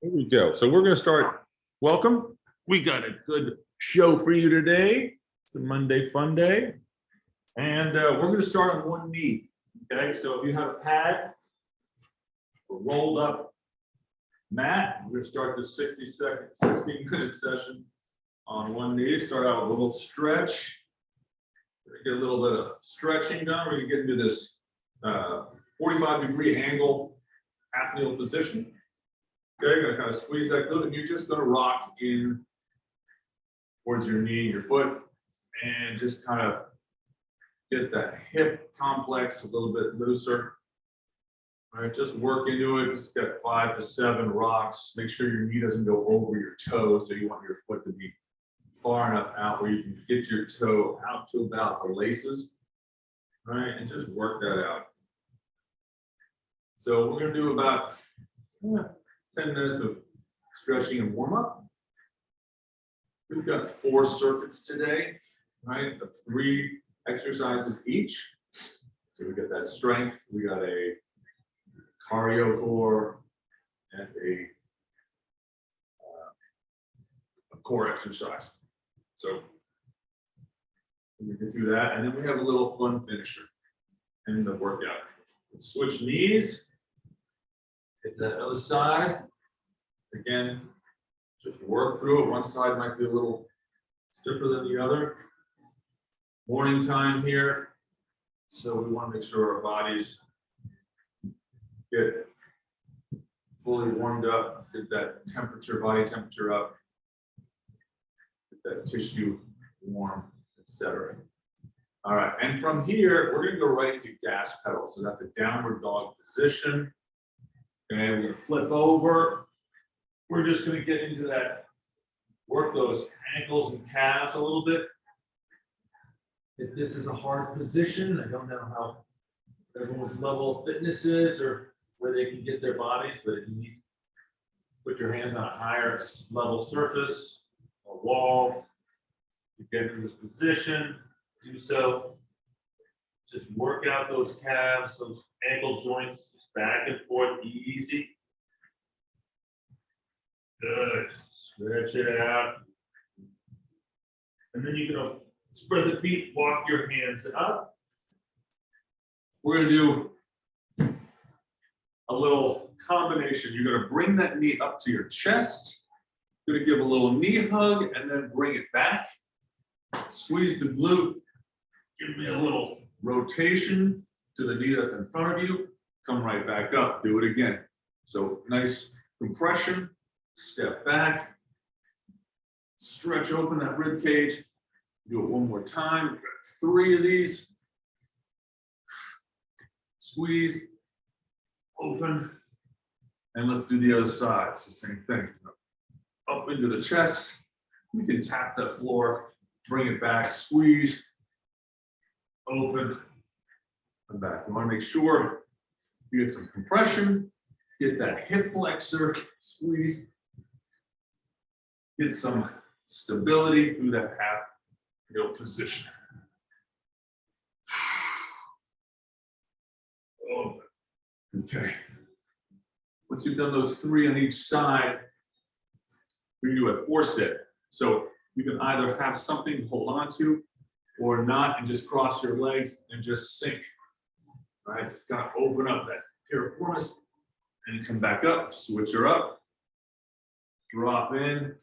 Here we go. So we're going to start. Welcome. We got a good show for you today. It's a Monday fun day. And we're going to start on one knee. Okay, so if you have a pad or rolled up mat, we're going to start this 16-minute session on one knee. Start out with a little stretch. We're going to get a little bit of stretching done. We're going to get into this 45-degree angle half kneel position. Okay, you're going to kind of squeeze that glute, and you're just going to rock in towards your knee, your foot, and just kind of get that hip complex a little bit looser. All right, just work into it. Just get 5 to 7 rocks. Make sure your knee doesn't go over your toe, so you want your foot to be far enough out where you can get your toe out to about the laces. All right, and just work that out. So we're going to do about 10 minutes of stretching and warm up. We've got 4 circuits today, right? The 3 exercises each. So we got that strength, we got a cardio core, and a core exercise. So we can do that, and then we have a little fun finisher in the workout. Let's switch knees. Hit that other side. Again, just work through it. One side might be a little stiffer than the other. Morning time here, so we want to make sure our bodies get fully warmed up, get that temperature, body temperature up, get that tissue warm, etc. All right, and from here, we're going to go right into gas pedal. So that's a downward dog position. Okay, we're going to flip over. We're just going to get into that, work those ankles and calves a little bit. If this is a hard position, I don't know how everyone's level of fitness is or where they can get their bodies, but if you need to put your hands on a higher level surface, a wall, you get in this position, do so. Just work out those calves, those ankle joints, just back and forth, easy. Good. Stretch it out. And then you're going to spread the feet, walk your hands up. We're going to do a little combination. You're going to bring that knee up to your chest. You're going to give a little knee hug and then bring it back. Squeeze the glute. Give me a little rotation to the knee that's in front of you. Come right back up. Do it again. So nice compression. Step back. Stretch open that rib cage. Do it one more time. We've got 3 of these. Squeeze, open, and let's do the other side. It's the same thing. Up into the chest. You can tap that floor, bring it back, squeeze, open, and back. You want to make sure you get some compression, get that hip flexor, squeeze, get some stability through that half kneel position. Oh, okay. Once you've done those 3 on each side, we can do a 4-sit. So you can either have something to hold on to or not, and just cross your legs and just sink. All right, just kind of open up that piriformis and come back up, switch her up, drop in,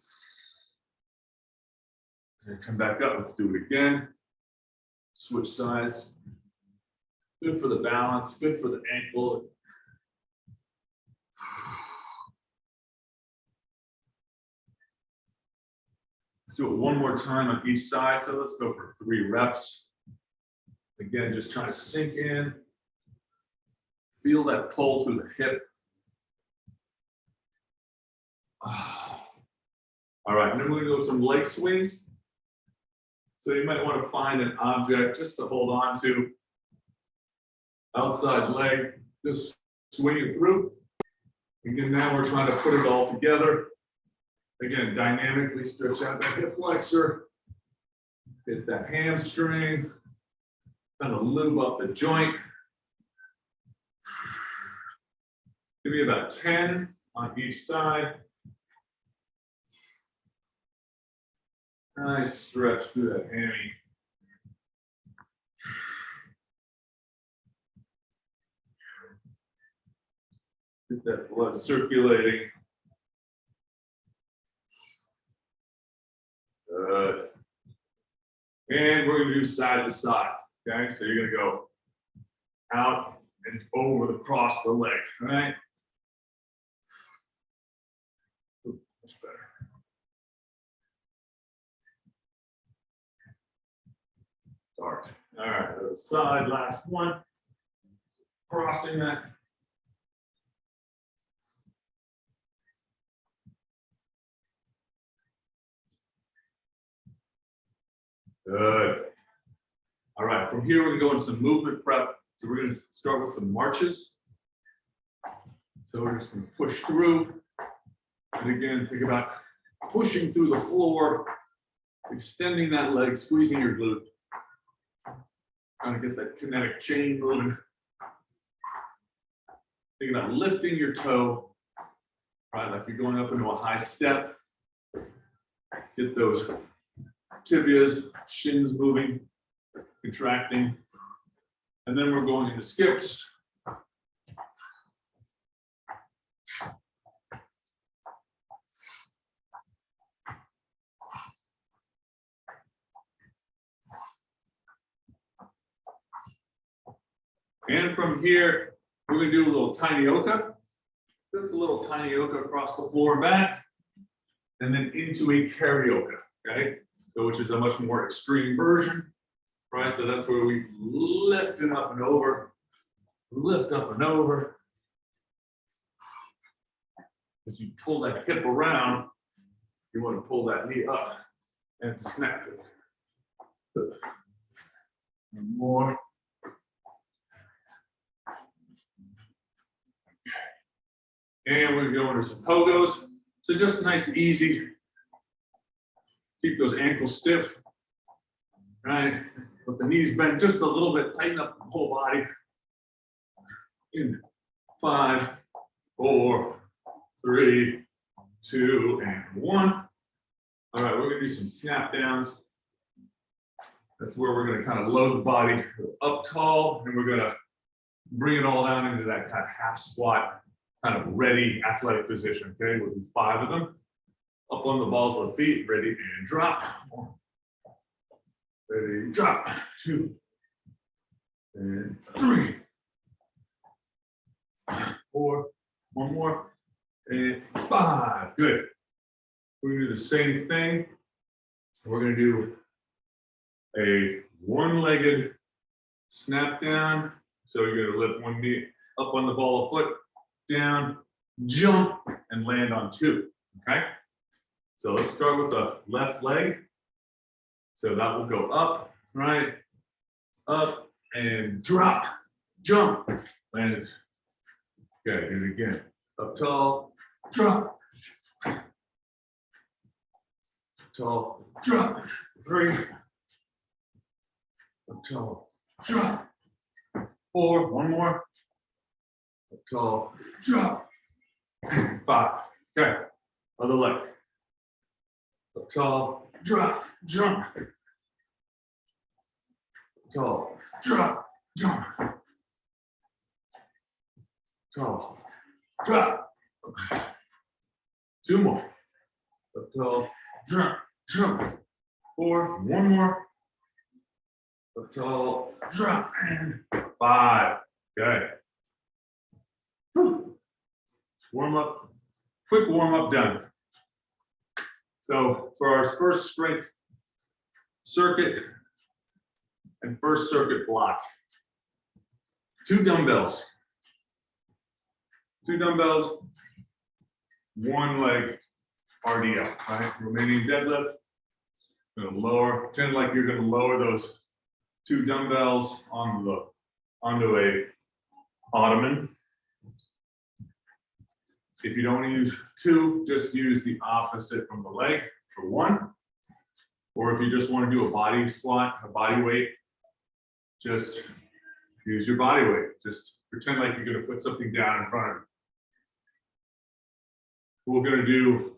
and come back up. Let's do it again. Switch sides. Good for the balance, good for the ankles. Let's do it one more time on each side. So let's go for 3 reps. Again, just trying to sink in. Feel that pull through the hip. All right, and then we're going to go some leg swings. So you might want to find an object just to hold on to. Outside leg, just swing it through. Again, now we're trying to put it all together. Again, dynamically stretch out that hip flexor. Hit that hamstring. Kind of lube up the joint. Give me about 10 on each side. Nice stretch through that hammy. Get that blood circulating. Good. And we're going to do side to side. Okay, so you're going to go out and over across the leg. All right. Much better. Dark. All right, other side, last one. Crossing that. Good. All right, from here we're gonna go into some movement prep. So we're gonna start with some marches. So we're just gonna push through. And again, think about pushing through the floor, extending that leg, squeezing your glute. Trying to get that kinetic chain moving. Think about lifting your toe, right? Like you're going up into a high step. Get those tibias, shins moving, contracting. And then we're going into skips. And from here, we're going to do a little tiny oka. Just a little tiny oka across the floor and back. And then into a carioca, okay? So which is a much more extreme version, right? So that's where we lift him up and over, lift up and over. As you pull that hip around, you want to pull that knee up and snap it. Good. And more. And we're going to go into some pogos. So just nice, easy. Keep those ankles stiff, right? Let the knees bend just a little bit, tighten up the whole body. In 5, 4, 3, 2, and 1. All right, we're gonna do some snap downs. That's where we're gonna kind of load the body up tall, and we're gonna bring it all down into that kind of half squat, kind of ready athletic position, okay? We'll do 5 of them. Up on the balls of the feet, ready and drop. 1. Ready, drop. 2. And 3. 4. 1 more. And 5. Good. We're gonna do the same thing. We're gonna do a one-legged snap down. So you're gonna lift one knee up on the ball of foot, down, jump, and land on 2. Okay? So let's start with the left leg. So that will go up, right? Up and drop, jump, land it. Okay, do it again. Up tall, drop. Tall, drop. 3. Up tall, drop. 4, 1 more. Up tall, drop. 5. Okay, other leg. Up tall, drop, jump. Tall, drop, jump. Tall, drop. 2 more. Up tall, drop, jump. 4, 1 more. Up tall, drop, and 5. Okay. Warm up, quick warm up done. So for our first strength circuit and first circuit block, 2 dumbbells. 2 dumbbells, 1 leg RDL, right? Remaining deadlift. Gonna lower, pretend like you're gonna lower those 2 dumbbells onto a ottoman. If you don't use 2, just use the opposite from the leg for 1. Or if you just want to do a body squat, a body weight, just use your body weight. Just pretend like you're going to put something down in front of you. We're going to do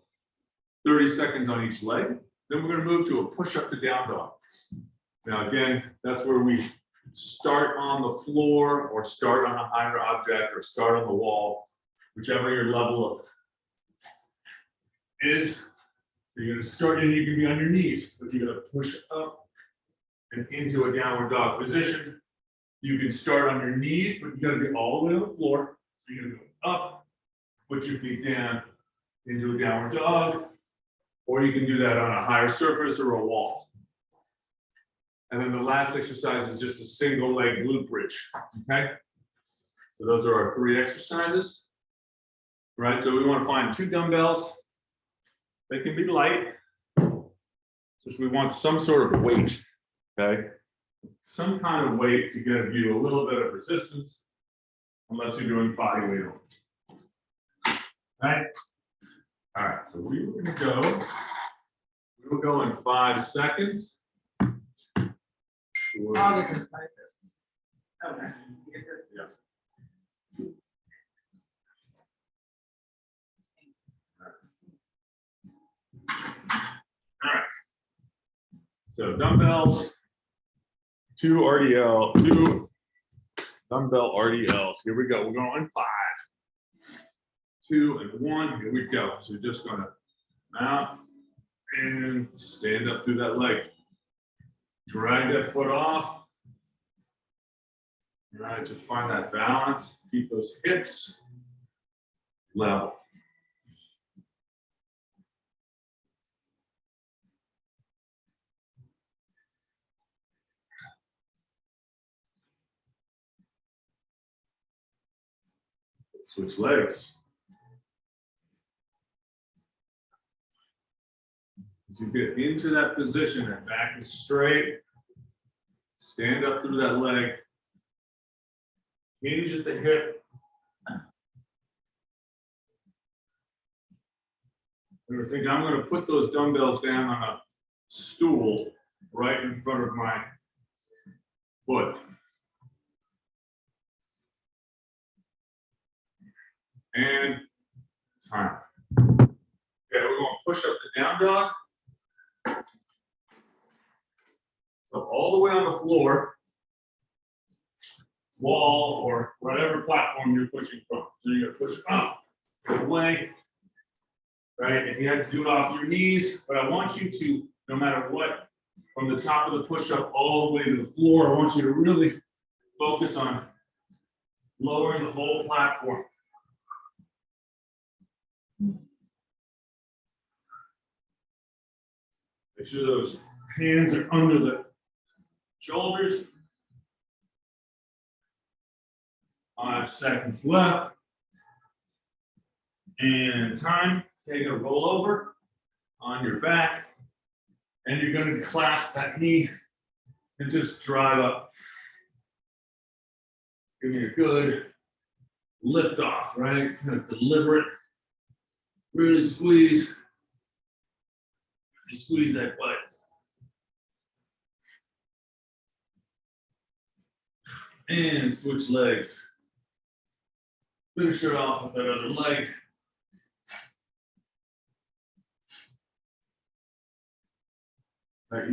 30 seconds on each leg, Then we're going to move to a push-up to down dog. Now, again, that's where we start on the floor or start on a higher object or start on the wall, whichever your level of is. You're going to start and you can be on your knees, but you're going to push up and into a downward dog position. You can start on your knees, but you got to be all the way on the floor. So you're going to go up, put your feet down into a downward dog, or you can do that on a higher surface or a wall. And then the last exercise is just a single leg glute bridge, okay? So those are our 3 exercises, right? So we want to find 2 dumbbells. They can be light, just we want some sort of weight, okay? Some kind of weight to give you a little bit of resistance, unless you're doing body weight only. Right? All right, so we will go in 5 seconds. Sure. I'll get this 5 seconds. Okay. Yeah. All right. So dumbbells, 2 dumbbell RDLs. Here we go. We're going in 5, 2, and 1. Here we go. So you're just gonna mount and stand up through that leg. Drag that foot off. All right, just find that balance. Keep those hips level. Switch legs. As you get into that position, that back is straight. Stand up through that leg. Hinge at the hip. Remember, think I'm going to put those dumbbells down on a stool right in front of my foot. And time. Okay, we're going to push up the down dog. So all the way on the floor, wall, or whatever platform you're pushing from. So you're going to push up, away, right? If you have to do it off your knees, but I want you to, no matter what, from the top of the push-up all the way to the floor, I want you to really focus on lowering the whole platform. Make sure those hands are under the shoulders. 5 seconds left. And time. Take a roll over on your back. And you're going to clasp that knee and just drive up. Give me a good lift off, right? Kind of deliberate. Really squeeze. Just squeeze that butt. And switch legs. Finish it off with that other leg. Right,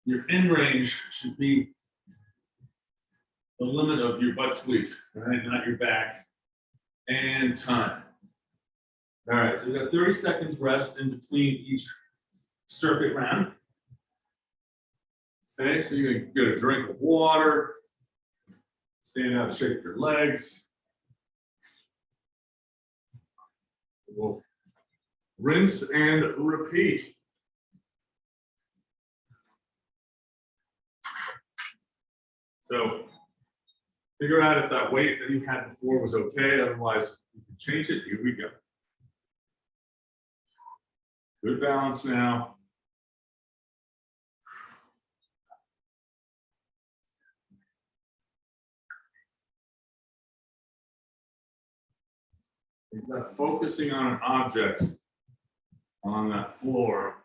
your end range should be the limit of your butt squeeze, right? Not your back. And time. All right, so we got 30 seconds rest in between each circuit round. Okay, so you're gonna get a drink of water, stand up, shake your legs. We'll rinse and repeat. So figure out if that weight that you had before was okay, otherwise you can change it. Here we go. Good balance now. You're not focusing on an object on that floor.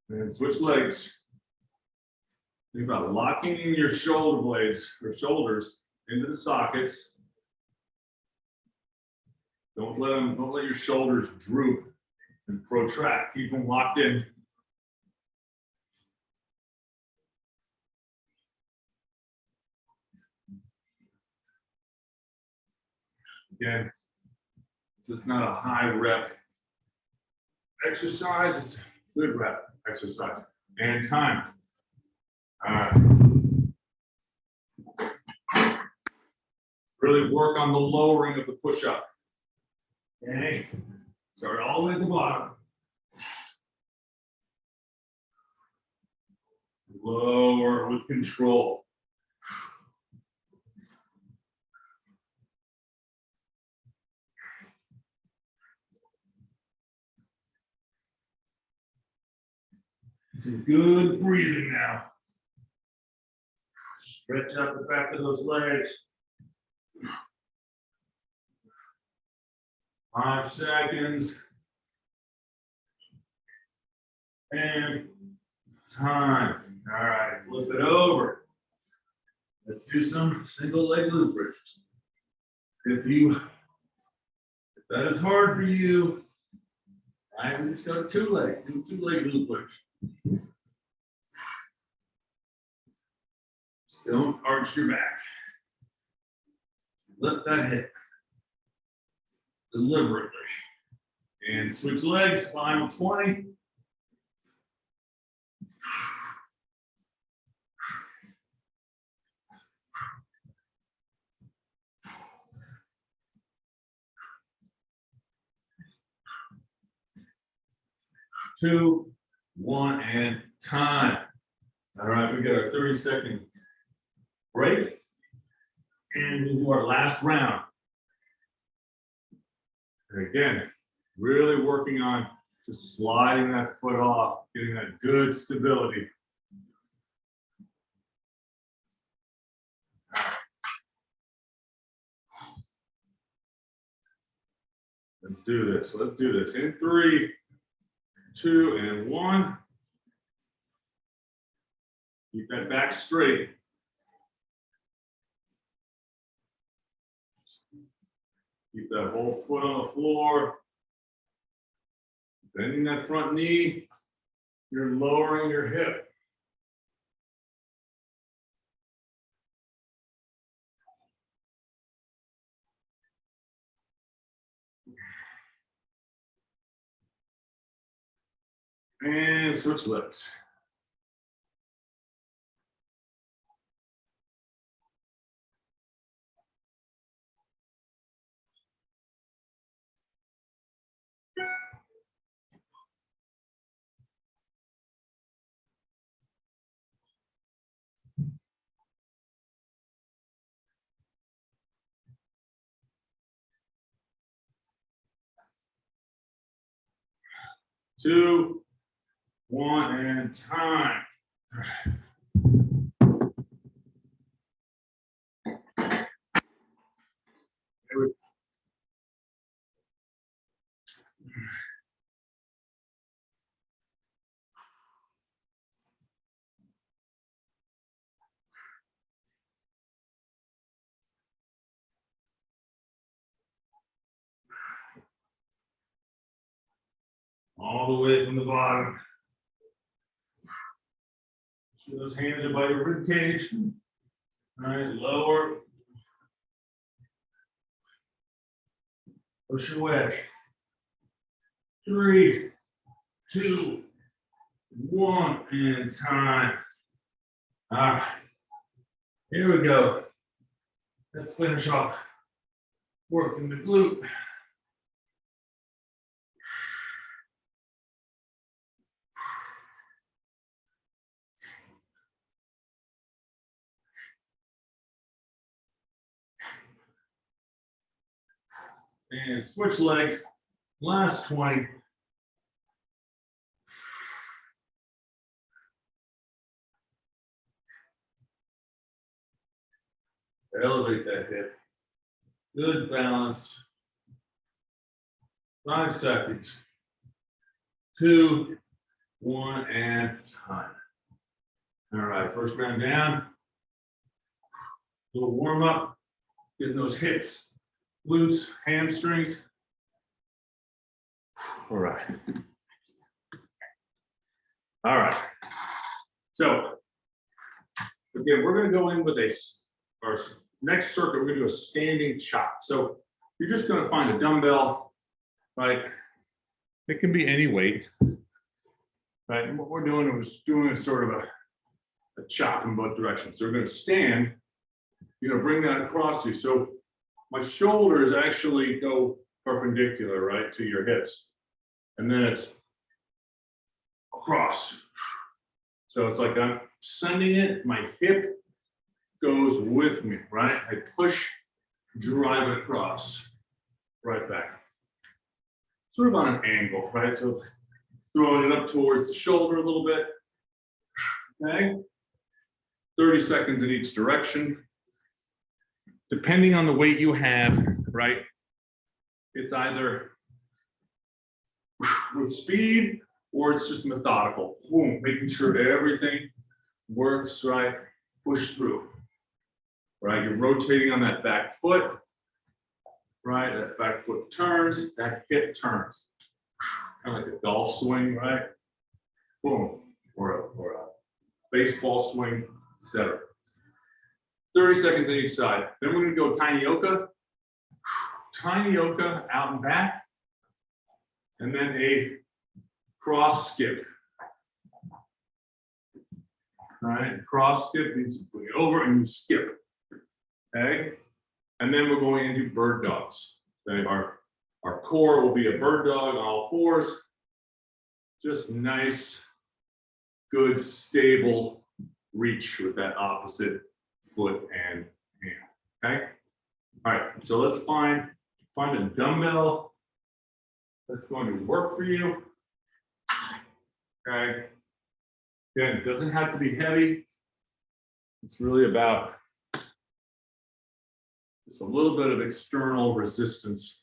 And switch legs. Think about locking in your shoulder blades or shoulders into the sockets. Don't let your shoulders droop and protract. Keep them locked in. Again, this is not a high rep exercise, it's a good rep exercise. And time. All right. Really work on the lowering of the push-up. Okay. Start all the way at the bottom. Lower with control. Some good breathing now. Stretch out the back of those legs. 5 seconds. And time. All right, flip it over. Let's do some single leg glute bridges. If that is hard for you, I would just go to 2 legs. Do 2 leg glute bridge. Just don't arch your back. Lift that hip deliberately. And switch legs, final 20. Two, 1, and time. All right, we got our 30-second break. And we'll do our last round. And again, really working on just sliding that foot off, getting that good stability. Let's do this. Let's do this. In 3, 2, and 1. Keep that back straight. Keep that whole foot on the floor. Bending that front knee. You're lowering your hip. And switch legs. Two, 1, and time. All the way from the bottom. So those hands are by your rib cage. All right, lower. Push away. 3, 2, 1, and time. All right, here we go. Let's finish off working the glute. And switch legs, last 20. Elevate that hip. Good balance. 5 seconds. 2, 1, and time. All right, first round down. Little warm up, getting those hips, glutes, hamstrings. All right. All right. So again, we're going to go in with our next circuit. We're going to do a standing chop. So you're just going to find a dumbbell, right? It can be any weight, right? And what we're doing is doing sort of a chop in both directions. So we're going to stand. You're going to bring that across you. So my shoulders actually go perpendicular, right, to your hips. And then it's across. So it's like I'm sending it, my hip goes with me, right? I push, drive it across, right back. Sort of on an angle, right? So throwing it up towards the shoulder a little bit, okay? 30 seconds in each direction. Depending on the weight you have, right? It's either with speed or it's just methodical. Boom, making sure everything works, right? Push through, right? You're rotating on that back foot, right? That back foot turns, that hip turns. Kind of like a golf swing, right? Boom, or a baseball swing, etc. 30 seconds on each side. Then we're gonna go tiny yoga. Tiny yoga out and back. And then a cross skip. All right, cross skip means you bring it over and you skip. Okay? And then we're going into bird dogs. Okay, our core will be a bird dog on all fours. Just nice, good, stable reach with that opposite foot and hand. Okay? All right, so let's find a dumbbell that's going to work for you. Okay. Again, it doesn't have to be heavy. It's really about just a little bit of external resistance,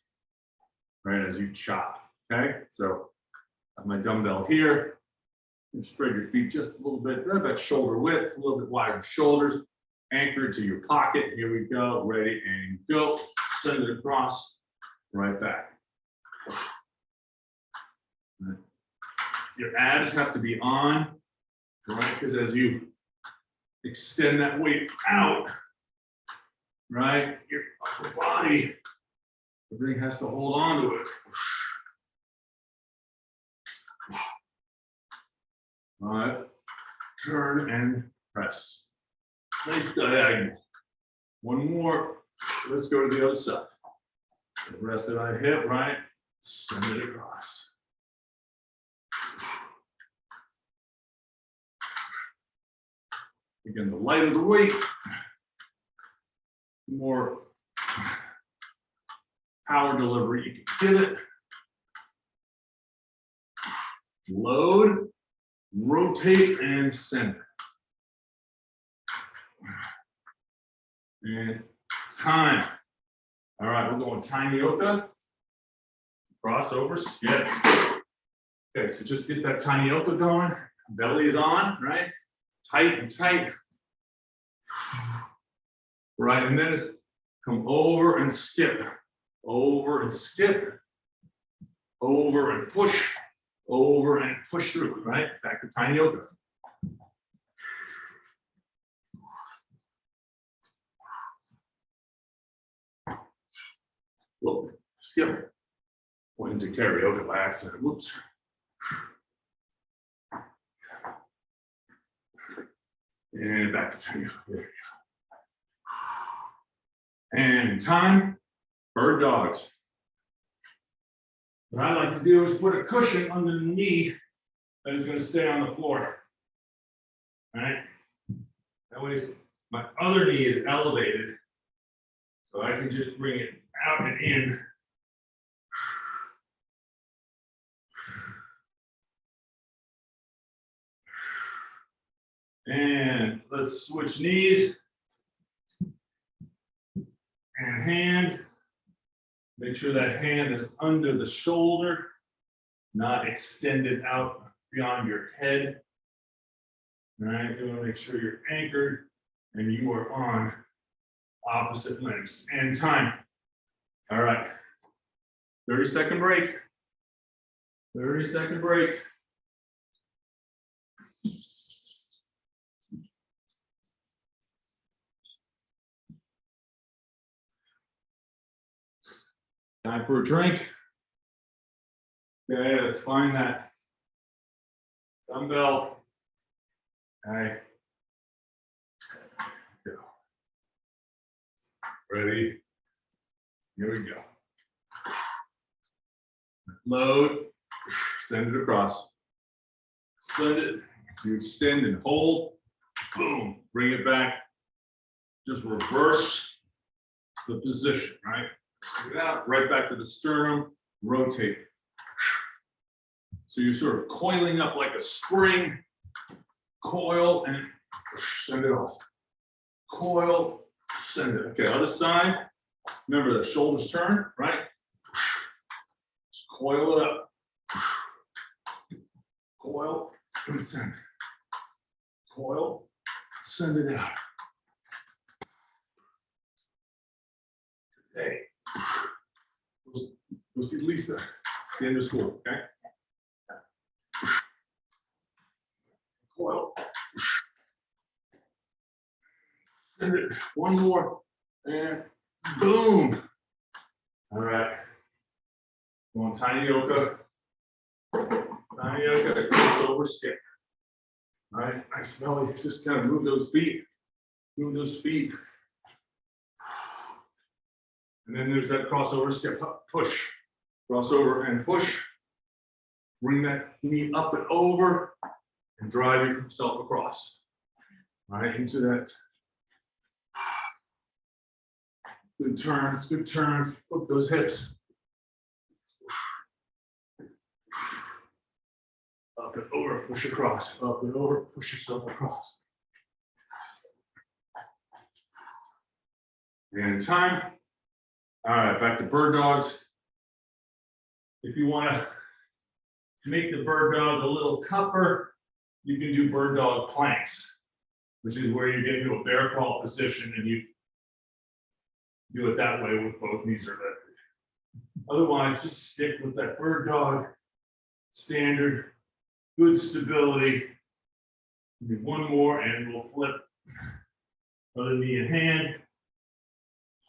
right, as you chop. Okay, so I have my dumbbell here. And spread your feet just a little bit, right about shoulder width, a little bit wider shoulders, anchored to your pocket. Here we go, ready and go. Send it across, right back. Your abs have to be on, right? Because as you extend that weight out, right, your upper body, everything has to hold on to it. All right, turn and press. Nice diagonal. One more. Let's go to the other side. The rest of that hip, right? Send it across. Again, the lighter the weight, the more power delivery you can give it. Load, rotate, and send. And time. All right, we're going tiny yoga. Crossover, skip. Okay, so just get that tiny yoga going. Belly is on, right? Tight and tight. Right, and then it's come over and skip. Over and skip. Over and push. Over and push through, right? Back to tiny yoga. Whoa, skip. Went into karaoke by accident. Whoops. And back to tiny yoga. There we go. And time. Bird dogs. What I like to do is put a cushion under the knee that is going to stay on the floor. All right. That way my other knee is elevated. So I can just bring it out and in. And let's switch knees and hand. Make sure that hand is under the shoulder, not extended out beyond your head. All right, you want to make sure you're anchored and you are on opposite limbs. And time. All right. 30-second break. 30-second break. Time for a drink. Okay, let's find that dumbbell. All right. Go. Ready? Here we go. Load, send it across. Send it. So you extend and hold. Boom. Bring it back. Just reverse the position, right? Stick it out, right back to the sternum, rotate. So you're sort of coiling up like a spring, coil and send it off. Coil, send it. Okay, other side. Remember the shoulders turn, right? Just coil it up. Coil and send. Coil, send it out. Hey. Go see Lisa at the end of school, okay? Coil. Send it. One more. And boom. All right. Go on tiny yoga. Tiny yoga. Cross over skip. All right. Nice belly. Just kind of move those feet. Move those feet. And then there's that crossover skip, push, crossover and push. Bring that knee up and over and drive yourself across. All right, into that. Good turns, good turns. Look those hips. Up and over, push across. Up and over, push yourself across. And time. All right, back to bird dogs. If you want to make the bird dog a little tougher, you can do bird dog planks, which is where you get into a bear crawl position and you do it that way with both knees are lifted. Otherwise, just stick with that bird dog standard, good stability. Do one more and we'll flip. Other knee in hand.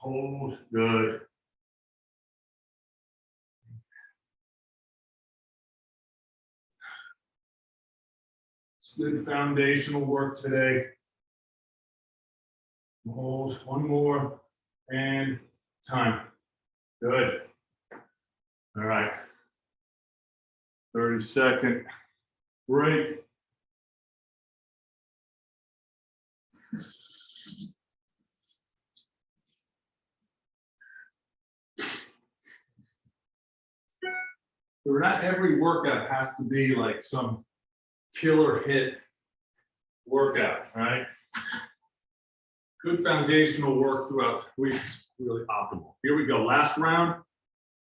Hold, good. It's good foundational work today. Hold, one more, and time. Good. All right. 30-second break. Not every workout has to be like some killer hit workout, right? Good foundational work throughout the week is really optimal. Here we go, last round.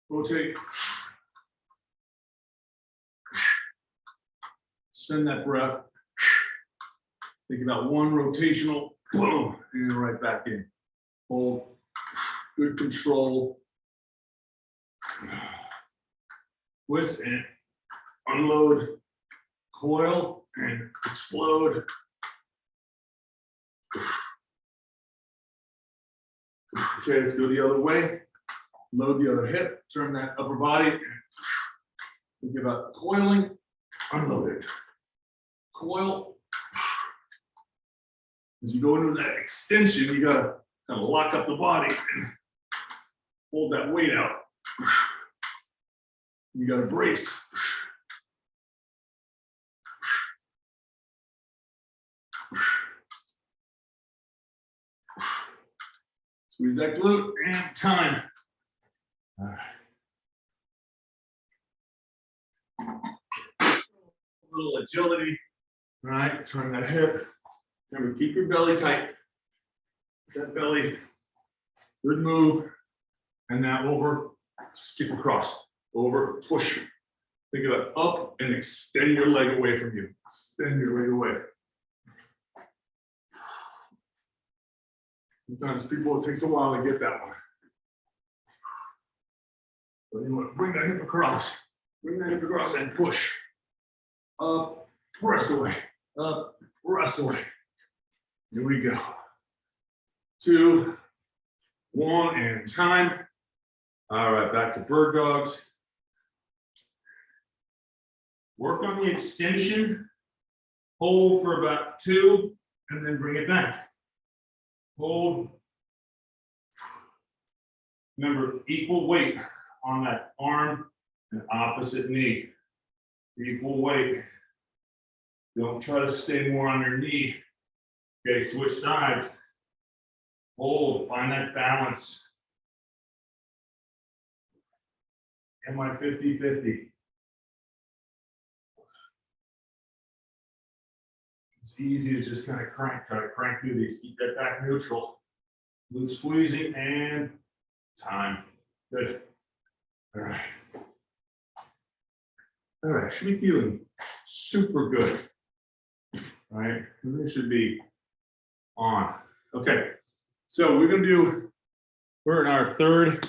Rotate. Send that breath. Think about one rotational, boom, and right back in. Hold, good control. Twist and unload, coil and explode. Okay, let's go the other way. Load the other hip, turn that upper body. Think about coiling, unload it. Coil. As you go into that extension, you gotta kind of lock up the body and hold that weight out. You got to brace. Squeeze that glute and time. All right. A little agility. All right, turn that hip. Remember, keep your belly tight. That belly. Good move. And now over, skip across. Over, push. Think about up and extend your leg away from you. Extend your leg away. Sometimes people, it takes a while to get that one. So you want to bring that hip across. Bring that hip across and push. Up, press away. Up, press away. Here we go. 2, 1, and time. All right, back to bird dogs. Work on the extension. Hold for about 2, and then bring it back. Hold. Remember, equal weight on that arm and opposite knee. Equal weight. Don't try to stay more on your knee. Okay, switch sides. Hold, find that balance. Am I 50-50? It's easy to just kind of try to crank through these. Keep that back neutral. Glute squeezing and time. Good. All right. All right, should be feeling super good. All right, this should be on. Okay, so we're in our third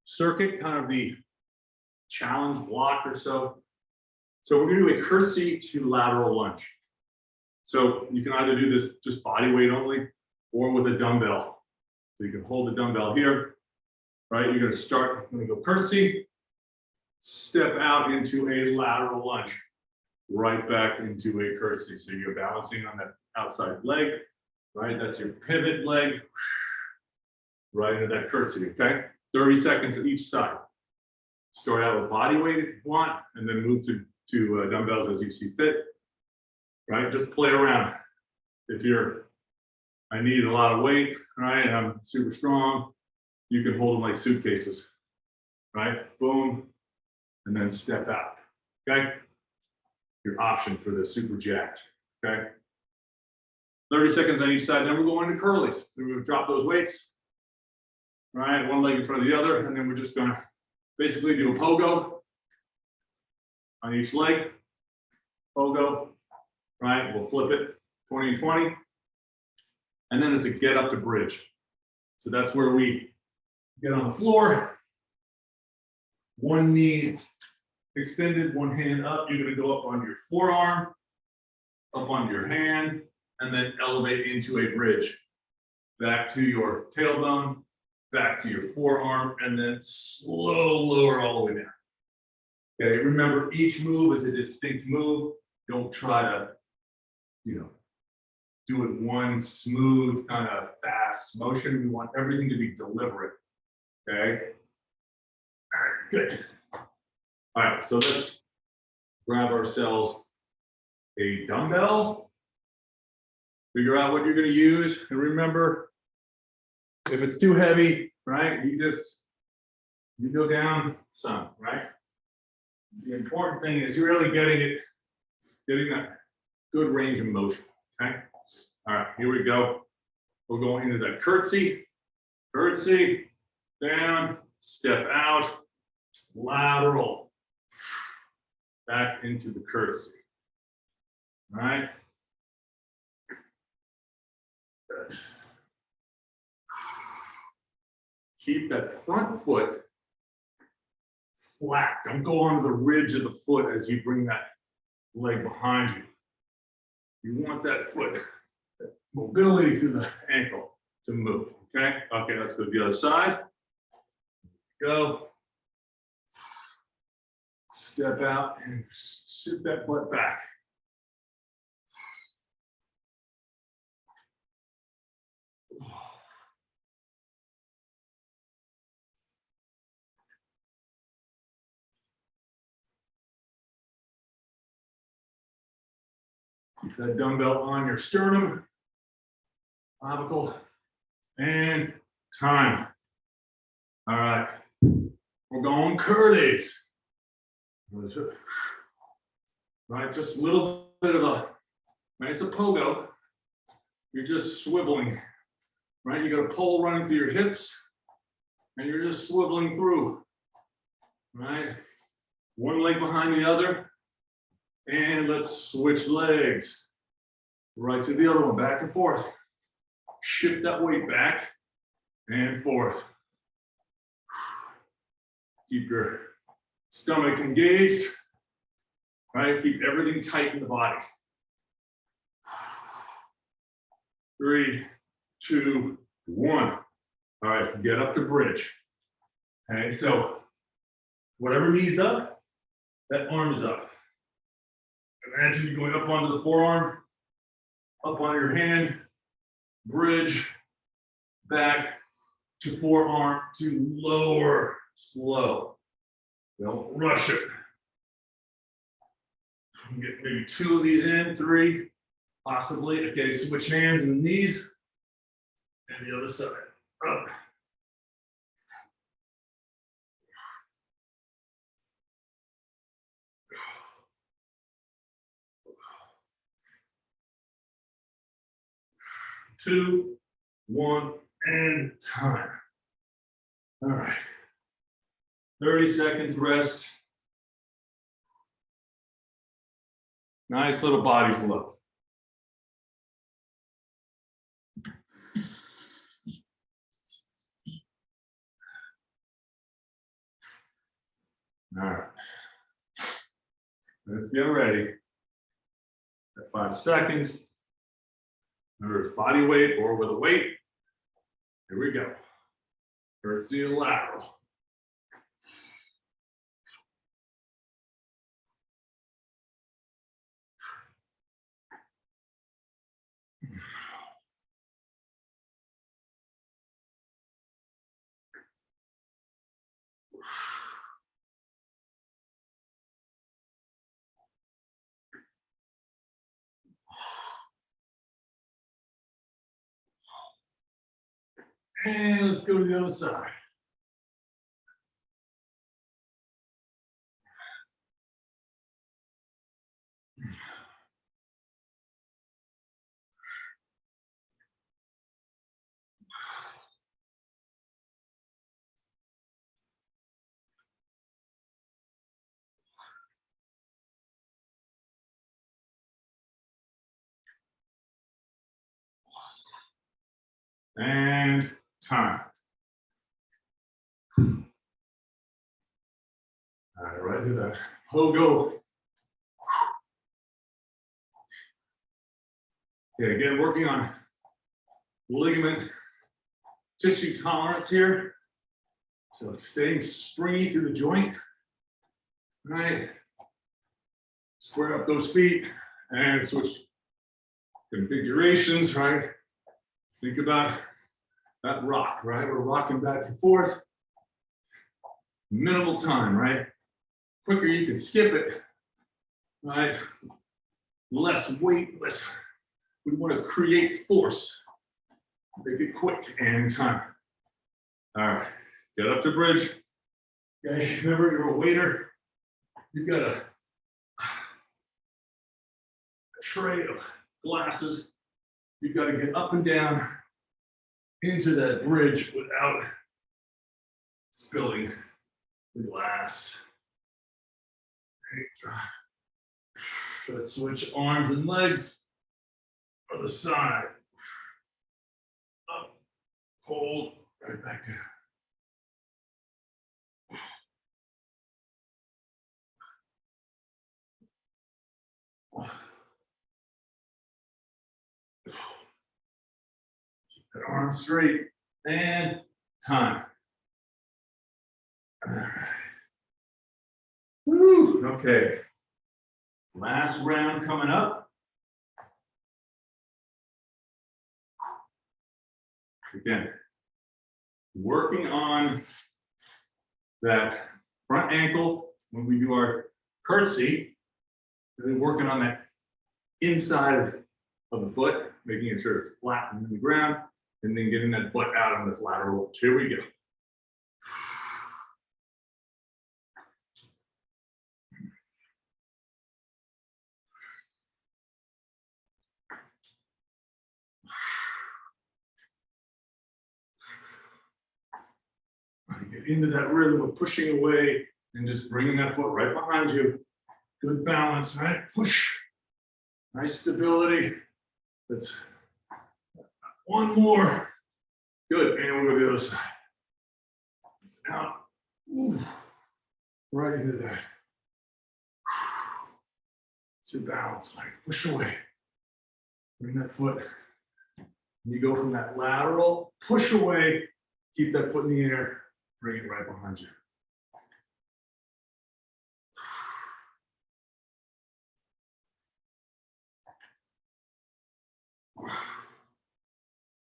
circuit, kind of the challenge block or so. So we're gonna do a curtsy to lateral lunge. So you can either do this just body weight only or with a dumbbell. So you can hold the dumbbell here, right? You're gonna go curtsy, step out into a lateral lunge, right back into a curtsy. So you're balancing on that outside leg, right? That's your pivot leg, right into that curtsy, okay? 30 seconds at each side. Start out with body weight if you want, and then move to dumbbells as you see fit, right? Just play around. If I need a lot of weight, right? And I'm super strong, you can hold them like suitcases, right? Boom, and then step out, okay? Your option for the super jacked, okay? 30 seconds on each side, then we're going to curlies. We're gonna drop those weights, right? One leg in front of the other, and then we're just gonna basically do a pogo on each leg, pogo, right? We'll flip it 20 and 20, and then it's a get up to bridge. So that's where we get on the floor, one knee extended, one hand up. You're gonna go up on your forearm, up on your hand, and then elevate into a bridge. Back to your tailbone, back to your forearm, and then slow lower all the way down. Okay, remember each move is a distinct move. Don't try to, do it one smooth, kind of fast motion. We want everything to be deliberate, okay? All right, good. All right, so let's grab ourselves a dumbbell. Figure out what you're gonna use, and remember, if it's too heavy, right, you go down some, right? The important thing is you're really getting that good range of motion, okay? All right, here we go. We're going into that curtsy, down, step out, lateral, back into the curtsy, all right? Good. Keep that front foot flat. Don't go onto the ridge of the foot as you bring that leg behind you. You want that foot, that mobility through the ankle to move, okay? Okay, let's go to the other side. Go. Step out and sit that butt back. Keep that dumbbell on your sternum, clavicle, and time. All right, we're going curlies. Right, just a little bit of a, right, it's a pogo. You're just swiveling, right? You got a pole running through your hips, and you're just swiveling through, right? One leg behind the other. And let's switch legs. Right to the other one, back and forth. Shift that weight back. and forth. Keep your stomach engaged, right? Keep everything tight in the body. 3, 2, 1. All right, get up to bridge. Okay, so whatever knee's up, that arm is up. Imagine you're going up onto the forearm, up on your hand, bridge, back to forearm to lower, slow. Don't rush it. Get maybe 2 of these in, 3, possibly. Okay, switch hands and knees, and the other side. Up. Two, 1, and time. All right. 30 seconds rest. Nice little body flow. All right. Let's get ready. At 5 seconds. Whether it's body weight or with a weight. Here we go. Curtsy and lateral. And let's go to the other side. And time. All right, right to that pogo. Okay, again, working on ligament tissue tolerance here. So staying springy through the joint. All right. Square up those feet and switch configurations, right? Think about that rock, right? We're rocking back and forth. Minimal time, right? Quicker you can skip it, right? Less weight, less. We want to create force. Make it quick and time. All right, get up to bridge. Okay, remember you're a waiter. You've got a tray of glasses. You've got to get up and down into that bridge without spilling the glass. Let's switch arms and legs. Other side. Up, hold, right back down. Keep that arm straight and time. All right. Woo, okay. Last round coming up. Again, working on that front ankle when we do our curtsy, really working on that inside of the foot, making sure it's flat on the ground, and then getting that butt out on this lateral lunge. Here we go. Get into that rhythm of pushing away and just bringing that foot right behind you. Good balance, right? Push. Nice stability. That's one more. Good, and we'll go to the other side. Out. Ooh. Right into that. It's your balance, like push away. Bring that foot. You go from that lateral, push away, keep that foot in the air, bring it right behind you.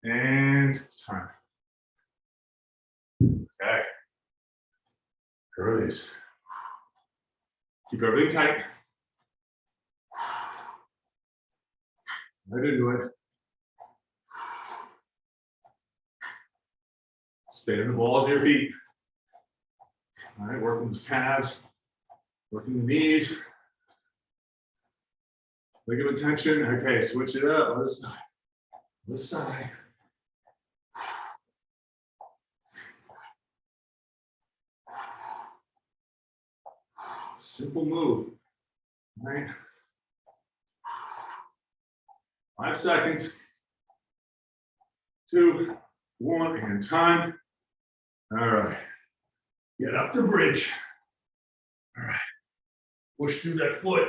And time. Okay. There it is. Keep everything tight. Right into it. Stay in the balls of your feet. All right, working those calves, working the knees. Ligament tension. Okay, switch it up. Other side. Other side. Simple move. All right. 5 seconds. 2, 1, and time. All right. Get up to bridge. All right. Push through that foot.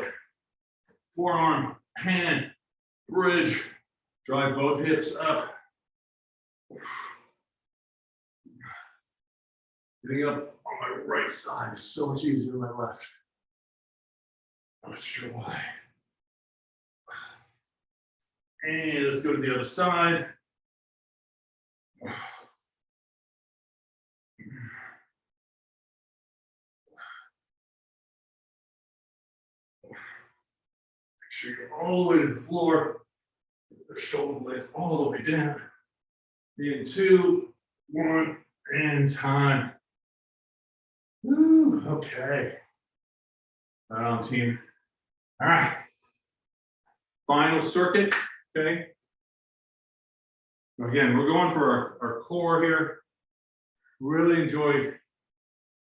Forearm, hand, bridge. Drive both hips up. Getting up on my right side is so much easier than my left. Not sure why. And let's go to the other side. Make sure you're all the way to the floor. The shoulder blades all the way down. In 2, 1, and time. Woo, okay. Right on, team. All right. Final circuit, okay? Again, we're going for our core here. Really enjoyed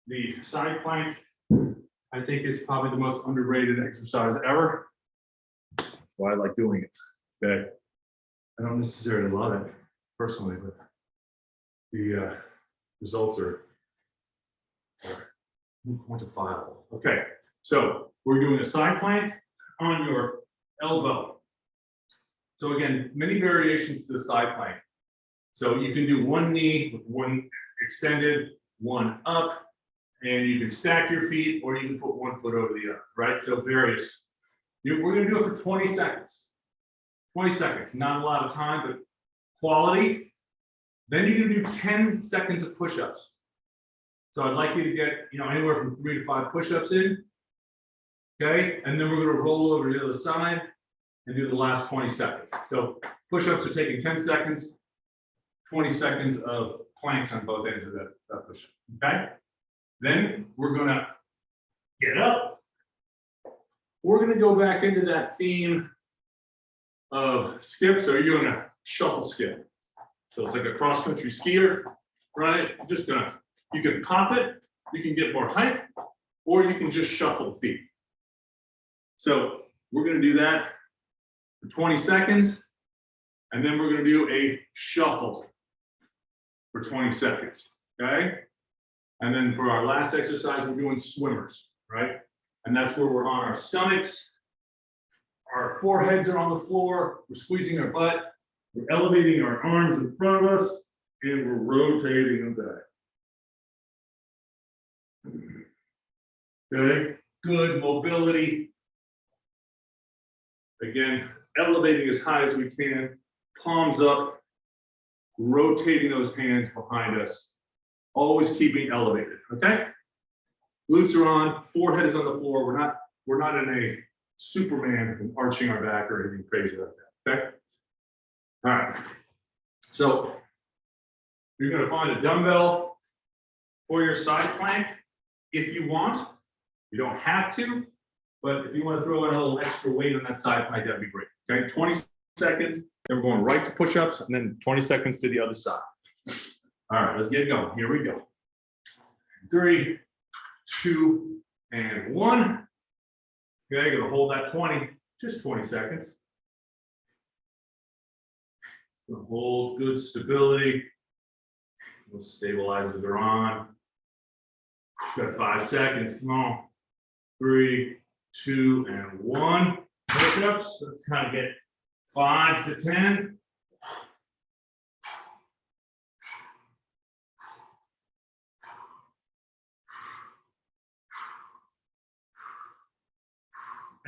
the side plank. I think it's probably the most underrated exercise ever. That's why I like doing it, okay? I don't necessarily love it personally, but the results are quantifiable. Okay, so we're doing a side plank on your elbow. So again, many variations to the side plank. So you can do one knee with one extended, one up, and you can stack your feet, or you can put one foot over the other, right? So various. We're gonna do it for 20 seconds. 20 seconds, not a lot of time, but quality. Then you can do 10 seconds of push-ups. So I'd like you to get, anywhere from 3 to 5 push-ups in. Okay, and then we're going to roll over to the other side and do the last 20 seconds. So push-ups are taking 10 seconds, 20 seconds of planks on both ends of that push-up. Okay, then we're going to get up. We're going to go back into that theme of skip. So you're going to shuffle skip. So it's like a cross-country skier, right? Just gonna, you can pop it, you can get more height, or you can just shuffle the feet. So we're gonna do that for 20 seconds, and then we're gonna do a shuffle for 20 seconds, okay? And then for our last exercise, we're doing swimmers, right? And that's where we're on our stomachs, our foreheads are on the floor, we're squeezing our butt, we're elevating our arms in front of us, and we're rotating them back. Okay, good mobility. Again, elevating as high as we can, palms up, rotating those hands behind us, always keeping elevated, okay? Glutes are on, forehead is on the floor. We're not in a Superman arching our back or anything crazy like that, okay? All right, so you're gonna find a dumbbell for your side plank if you want. You don't have to, but if you want to throw in a little extra weight on that side plank, that'd be great. Okay, 20 seconds, then we're going right to push-ups, and then 20 seconds to the other side. All right, let's get going. Here we go. 3, 2, and 1. Okay, gonna hold that 20, just 20 seconds. Gonna hold good stability. Those stabilizers are on. Got 5 seconds. Come on. 3, 2, and 1. Push-ups. Let's kind of get 5 to 10.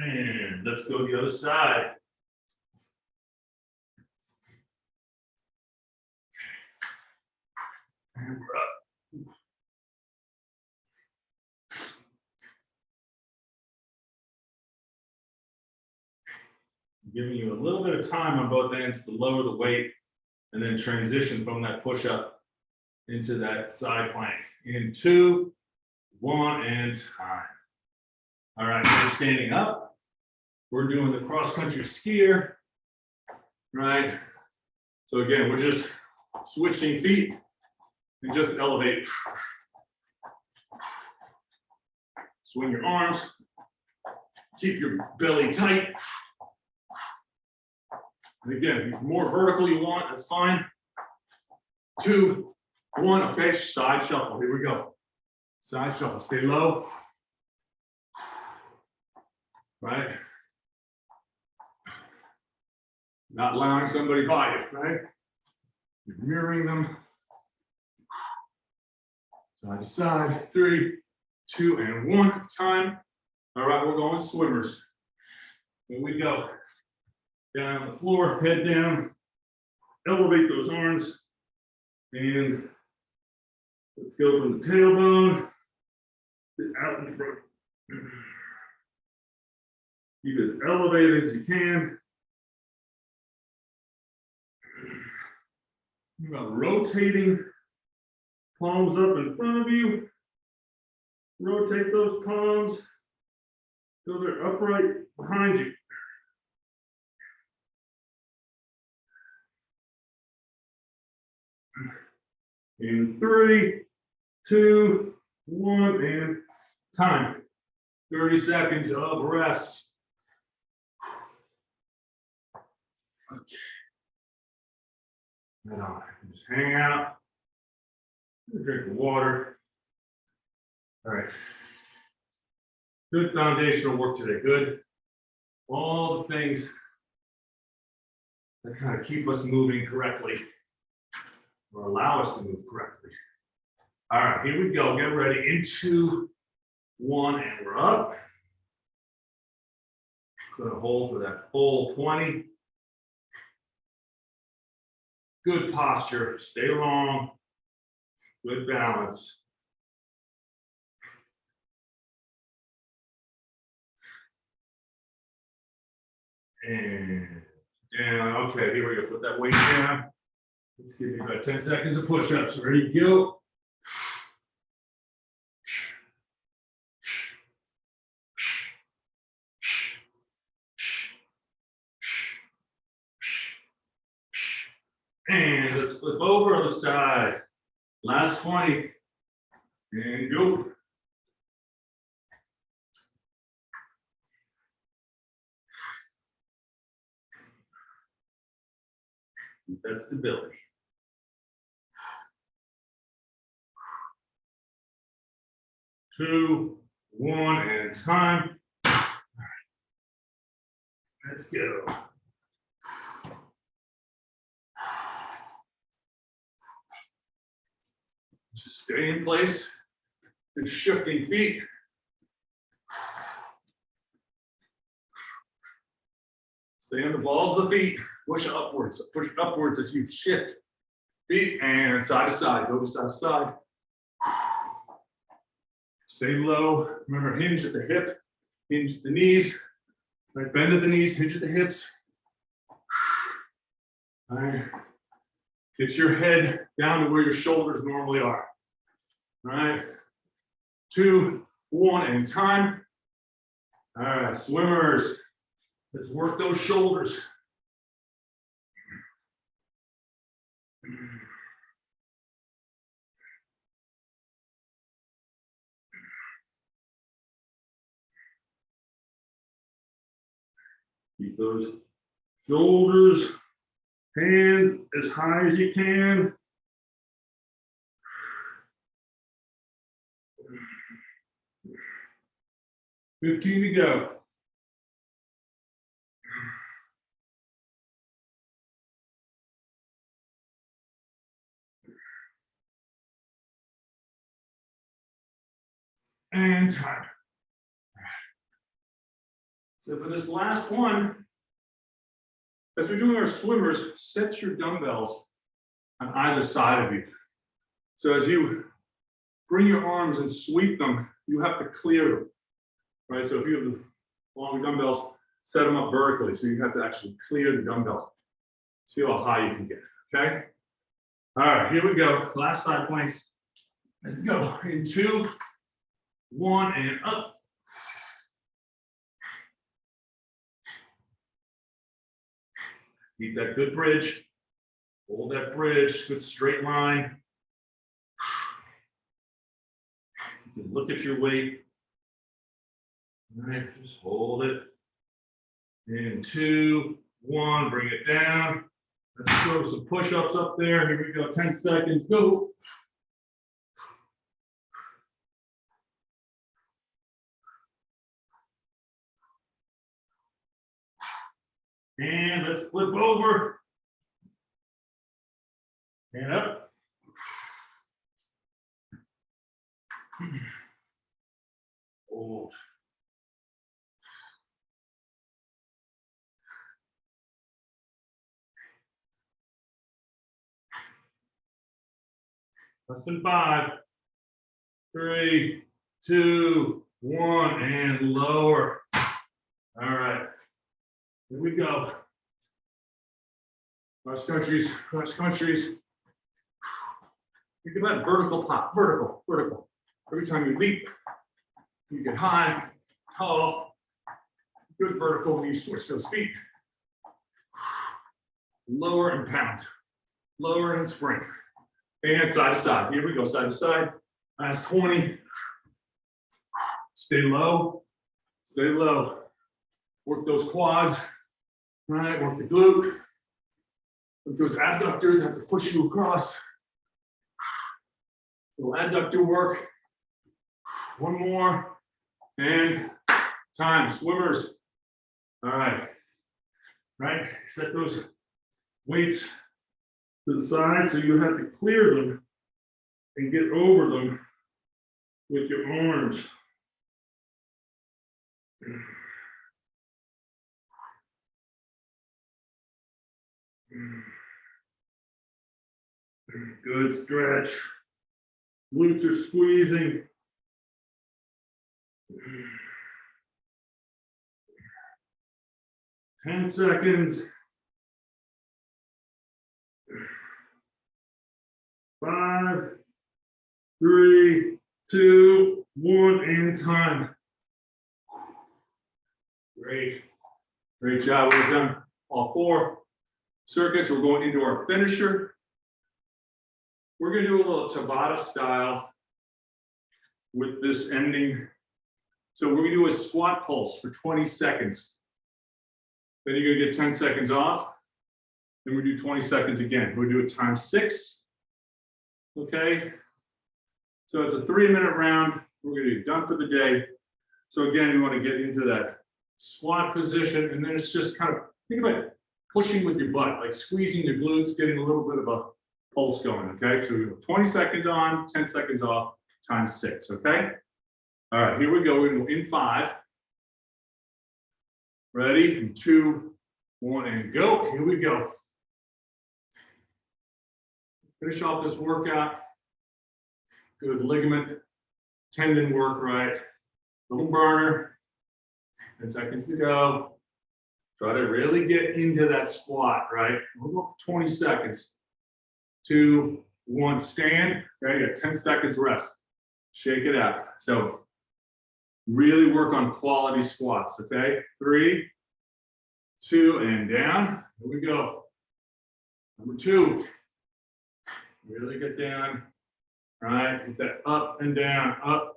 And let's go the other side. And we're up. Giving you a little bit of time on both ends to lower the weight and then transition from that push-up into that side plank. In 2, 1, and time. All right, we're standing up. We're doing the cross-country skier, right? So again, we're just switching feet and just elevate. Swing your arms. Keep your belly tight. And again, the more vertical you want, that's fine. 2, 1, okay, side shuffle, here we go. Side shuffle, stay low. Right? Not allowing somebody by you, right? You're mirroring them. Side to side, 3, 2, and 1, time. All right, we're going swimmers. Here we go. Down on the floor, head down, elevate those arms, and let's go from the tailbone out in front. Keep as elevated as you can. You're about rotating palms up in front of you. Rotate those palms so they're upright behind you. In 3, 2, 1, and time. 30 seconds of rest. Okay. Right on. Just hang out. Drink the water. All right. Good foundational work today. Good. All the things that kind of keep us moving correctly or allow us to move correctly. All right, here we go. Get ready. In 2, 1, and we're up. Gonna hold for that full 20. Good posture. Stay long. Good balance. And down. Okay, here we go. Put that weight down. Let's give you about 10 seconds of push-ups. Ready to go. And let's flip over on the side. Last 20. And go. Keep that stability. 2, 1, and time. All right. Let's go. Just stay in place. And shifting feet. Stay on the balls of the feet. Push upwards. Push upwards as you shift feet and side to side. Go to side to side. Stay low. Remember, hinge at the hip, hinge at the knees. Right, bend at the knees, hinge at the hips. All right. Get your head down to where your shoulders normally are. All right. 2, 1, and time. All right, swimmers. Let's work those shoulders. Keep those shoulders, hands as high as you can. 15 to go. And time. So for this last one, as we're doing our swimmers, set your dumbbells on either side of you. So as you bring your arms and sweep them, you have to clear them, right? So if you have the longer dumbbells, set them up vertically. So you have to actually clear the dumbbell. See how high you can get, okay? All right, here we go. Last side planks. Let's go. In 2, 1, and up. Keep that good bridge. Hold that bridge, good straight line. You can look at your weight. All right, just hold it. In 2, 1, bring it down. Let's throw some push-ups up there. Here we go, 10 seconds, go. And let's flip over. And up. Hold. Less than 5, 3, 2, 1, and lower. All right, here we go. Cross countries, cross countries. Think about vertical pop, vertical, vertical. Every time you leap, you get high, tall, good vertical when you switch those feet. Lower and pound, lower and spring. And side to side. Here we go, side to side. Last 20. Stay low, stay low. Work those quads, right? Work the glute. Work those abductors have to push you across. Little adductor work. One more. And time. Swimmers. All right. Right? Set those weights to the side so you have to clear them and get over them with your arms. Good stretch. Glutes are squeezing. Ten seconds. 5, 3, 2, 1, and time. Great. Great job. We've done all 4 circuits. We're going into our finisher. We're going to do a little Tabata style with this ending. So we're going to do a squat pulse for 20 seconds. Then you're going to get 10 seconds off. Then we do 20 seconds again. We'll do it times 6. Okay. So it's a 3-minute round. We're going to be done for the day. So again, we want to get into that squat position. And then it's just kind of, think about pushing with your butt, like squeezing your glutes, getting a little bit of a pulse going, okay? So we go 20 seconds on, 10 seconds off, times 6, okay? All right, here we go. We're going to go in 5. Ready? In 2, 1, and go. Here we go. Finish off this workout. Good ligament, tendon work, right? Little burner. 10 seconds to go. Try to really get into that squat, right? We'll go for 20 seconds. 2, 1, stand. Okay, you got 10 seconds rest. Shake it out. So really work on quality squats, okay? 3, 2, and down. Here we go. Number 2. Really get down. Right? Get that up and down, up.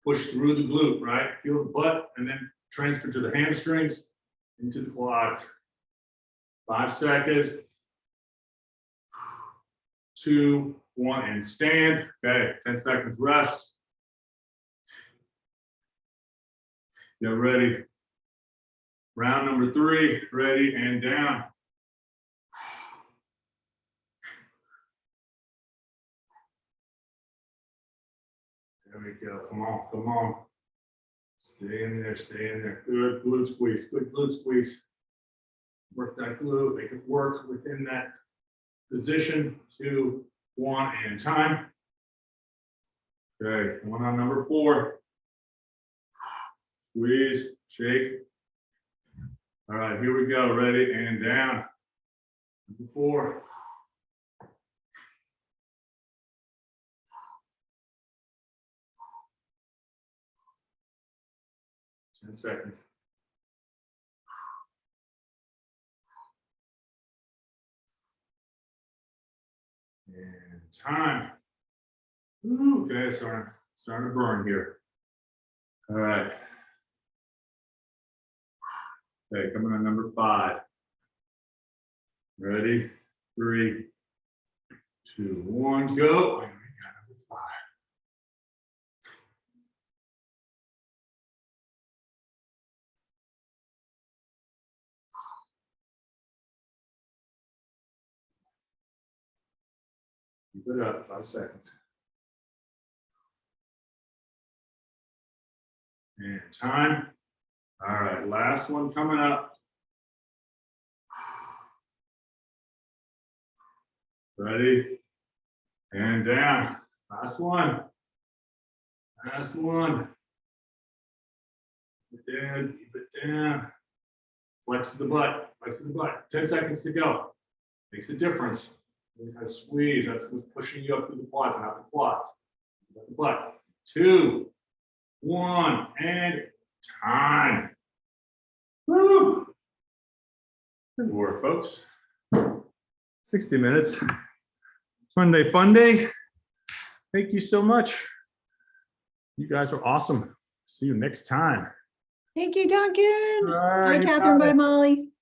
Push through the glute, right? Feel the butt and then transfer to the hamstrings into the quads. 5 seconds. 2, 1, and stand. Okay, 10 seconds rest. Get ready. Round number 3, ready and down. There we go. Come on, come on. Stay in there, stay in there. Good glute squeeze, good glute squeeze. Work that glute, make it work within that position. 2, 1, and time. Okay, one on number 4. Squeeze, shake. All right, here we go. Ready and down. Number 4. Ten seconds. And time. Ooh, okay, starting to burn here. All right. Okay, coming on number 5. Ready? 3, 2, 1, go. And we got number 5. Keep it up, 5 seconds. And time. All right, last one coming up. Ready? And down. Last one. Last one. Keep it down, keep it down. Flex to the butt, flex to the butt. 10 seconds to go. Makes a difference. That squeeze, that's what's pushing you up through the quads, not the quads. Not the butt. 2, 1, and time. Woo! Good work, folks. 60 minutes. Monday-Funday. Thank you so much. You guys are awesome. See you next time. Thank you, Duncan. All right, Bye, you Catherine. got it. Bye, Molly.